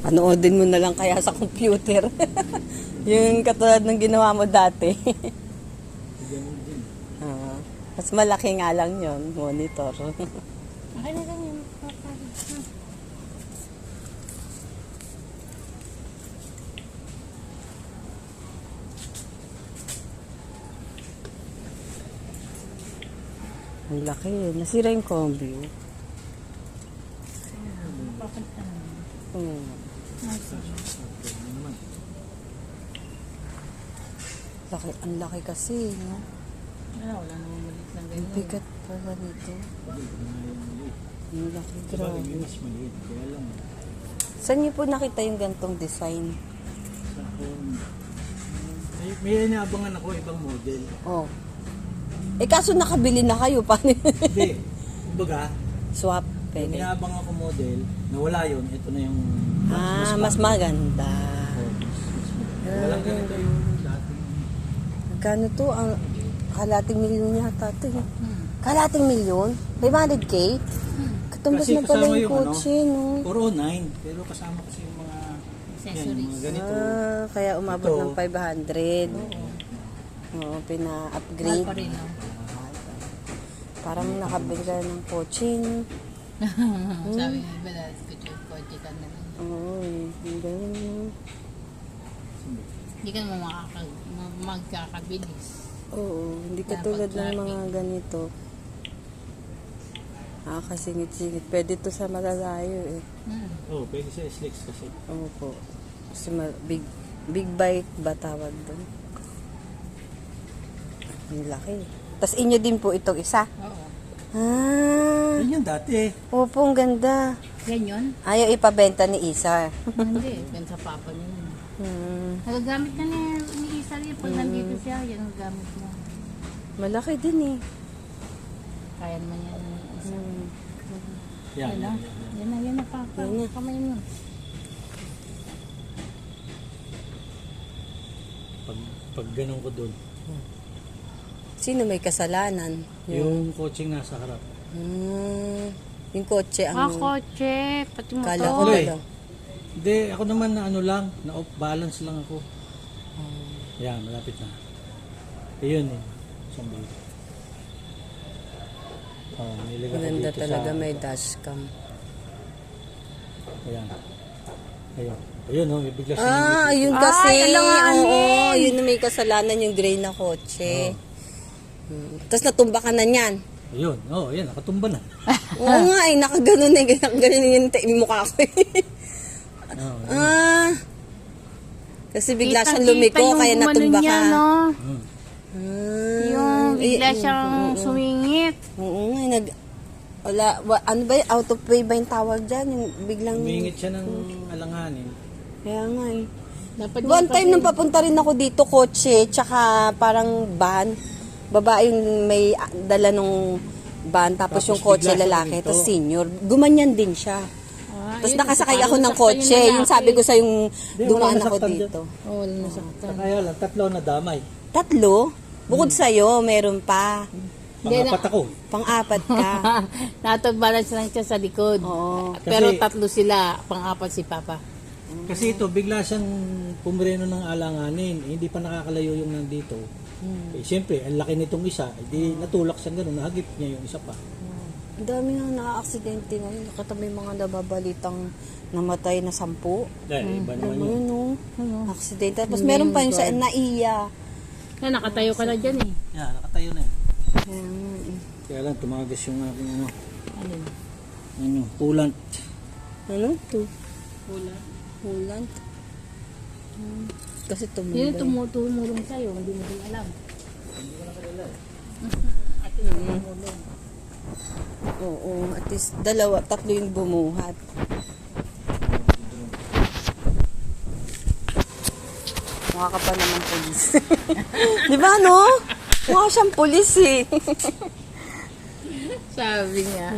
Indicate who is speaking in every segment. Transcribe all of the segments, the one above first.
Speaker 1: Panoodin mo na lang kaya sa computer. Yung katulad ng ginawa mo dati. Mas malaki nga lang yon monitor.
Speaker 2: Okay na lang yung papalit.
Speaker 1: Ang laki eh. Nasira yung combi.
Speaker 2: Bakit
Speaker 1: Laki, ang laki kasi, no?
Speaker 2: wala namang malit lang
Speaker 1: Ang
Speaker 2: ganyan.
Speaker 1: bigat pala nito. Ang laki, grabe. Saan niyo po nakita yung gantong design?
Speaker 3: May inaabangan ako ibang model.
Speaker 1: Oh. Eh kaso nakabili na kayo. Paano?
Speaker 3: Hindi. Kumbaga,
Speaker 1: Swap.
Speaker 3: may
Speaker 1: Pwede.
Speaker 3: inaabang ako model, nawala yun, ito na yung
Speaker 1: Mas maganda.
Speaker 3: walang ganito yung dating.
Speaker 1: Magkano to? Ang kalating milyon yata ito. Kalating milyon? 500K? Katumbas
Speaker 3: Kasi
Speaker 1: na pala
Speaker 3: kasama
Speaker 1: yung
Speaker 3: yung
Speaker 1: kotse, no?
Speaker 3: 409, pero kasama kasi yung mga yan, yung mga ganito.
Speaker 1: Kaya umabot
Speaker 3: Ito.
Speaker 1: ng 500. Oo, pina-upgrade.
Speaker 2: Mahal pa rin, no?
Speaker 1: Parang nakabili ka ng kotse, no?
Speaker 2: Sabi nga iba dahil kotse ka na lang.
Speaker 1: Oo, yung ganun, no?
Speaker 2: Hindi ka naman magkakabilis.
Speaker 1: Oo, hindi katulad ng mga ganito. Kasingit-singit. Pwede to sa malalayo, eh.
Speaker 3: Oh, pwede sa SLEX kasi.
Speaker 1: Opo. Kasi big bike ba tawag doon? Ang laki. Tapos inyo din po itong isa.
Speaker 2: Oo.
Speaker 3: Yun yung dati.
Speaker 1: Opo, ang ganda.
Speaker 2: Yan yun?
Speaker 1: Ayaw ipabenta ni Isa.
Speaker 2: Hindi. Yan sa papa niya yun. Nagagamit na ni Isa rin. Pag nandito siya, yan ang gamit mo.
Speaker 1: Malaki din, eh.
Speaker 2: Kaya naman yan ni Isa.
Speaker 3: Yan,
Speaker 2: Yan na.
Speaker 3: yan, yan.
Speaker 2: Yan na papa.
Speaker 1: Yan na.
Speaker 2: Kamay mo.
Speaker 3: Pag ganun ko doon,
Speaker 1: Sino may kasalanan?
Speaker 3: yung coaching nasa harap.
Speaker 1: Yung kotse ang...
Speaker 2: Kotse. Pati mo
Speaker 1: Kala
Speaker 2: to.
Speaker 1: ko
Speaker 3: Tuloy.
Speaker 1: lang.
Speaker 3: Hindi, ako naman na ano lang, na off balance lang ako. Yan, malapit na. Ayun eh. Isang buhay. Niliga ko
Speaker 1: Maganda
Speaker 3: dito
Speaker 1: talaga
Speaker 3: sa...
Speaker 1: may dashcam.
Speaker 3: Ayan. Ayun. Ayun, may bigla siya.
Speaker 1: Ayun kasi.
Speaker 2: Ay, alanganin.
Speaker 1: Oo, yun na may kasalanan yung gray na kotse. Tapos natumba ka na niyan.
Speaker 3: Ayun, ayan, nakatumba na.
Speaker 1: Oo nga, nakaganon eh. Ganun yung mukha ko eh. Kasi bigla siyang lumiko, kaya natumba ka.
Speaker 2: No?
Speaker 1: Yung
Speaker 2: Bigla siyang sumingit.
Speaker 1: Oo nga, ano ba yun? Out of way ba yung tawag dyan? Yung biglang...
Speaker 3: Humingit siya ng alanganin.
Speaker 1: Kaya nga eh.
Speaker 2: Dapat
Speaker 1: One time nung papunta rin ako dito, kotse, tsaka parang van. Babae yung may dala nung van, tapos yung kotse
Speaker 3: bigla siya
Speaker 1: lalaki,
Speaker 3: dito.
Speaker 1: tapos senior. Gumanyan din siya. Tapos nakasakay ako ng kotse. Yung sabi ko sa yung dumaan ako
Speaker 3: nasaktan
Speaker 1: dito.
Speaker 2: Oh, wala nasaktan.
Speaker 3: Kaya lang, tatlo na damay.
Speaker 1: 3? Bukod sa'yo, meron pa.
Speaker 3: Pangapat ako.
Speaker 1: Pang-4 ka.
Speaker 2: Natag-balance lang siya sa likod.
Speaker 1: Oo.
Speaker 2: Pero
Speaker 3: Kasi-
Speaker 2: 3 sila, pang-4 si Papa.
Speaker 3: Kasi ito, bigla siyang pumireno ng alanganin. Hindi pa nakakalayo yung nandito. Eh, siyempre, ang laki nitong isa. Hindi natulak siya gano'n. Nahagip niya yung isa pa.
Speaker 1: Ang dami nga na-aksidente ngayon. Katabi mga nababalitang namatay na 10.
Speaker 3: Dahil iba naman yun.
Speaker 1: Ayun, no? Aksidente. Tapos meron pa yung sa naiya.
Speaker 2: Kaya nakatayo ka na dyan eh.
Speaker 3: Yeah, nakatayo na eh.
Speaker 1: Ayan.
Speaker 3: Kaya lang, tumagas yung aking ano,
Speaker 2: Ano?
Speaker 3: coolant.
Speaker 1: Ano to?
Speaker 2: Wala.
Speaker 1: Hulant. Kasi
Speaker 2: Sino
Speaker 1: tumulong.
Speaker 2: tumulong sa'yo? Hindi mo din alam.
Speaker 1: Oo, at least 2, 3 yung bumuhat. Mukha ka pa naman polis. Di ba, no? Mukha siyang polis eh.
Speaker 2: Sabi niya.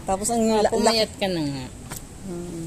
Speaker 1: Tapos ang
Speaker 2: Pumayat ka na nga.
Speaker 1: Hmm.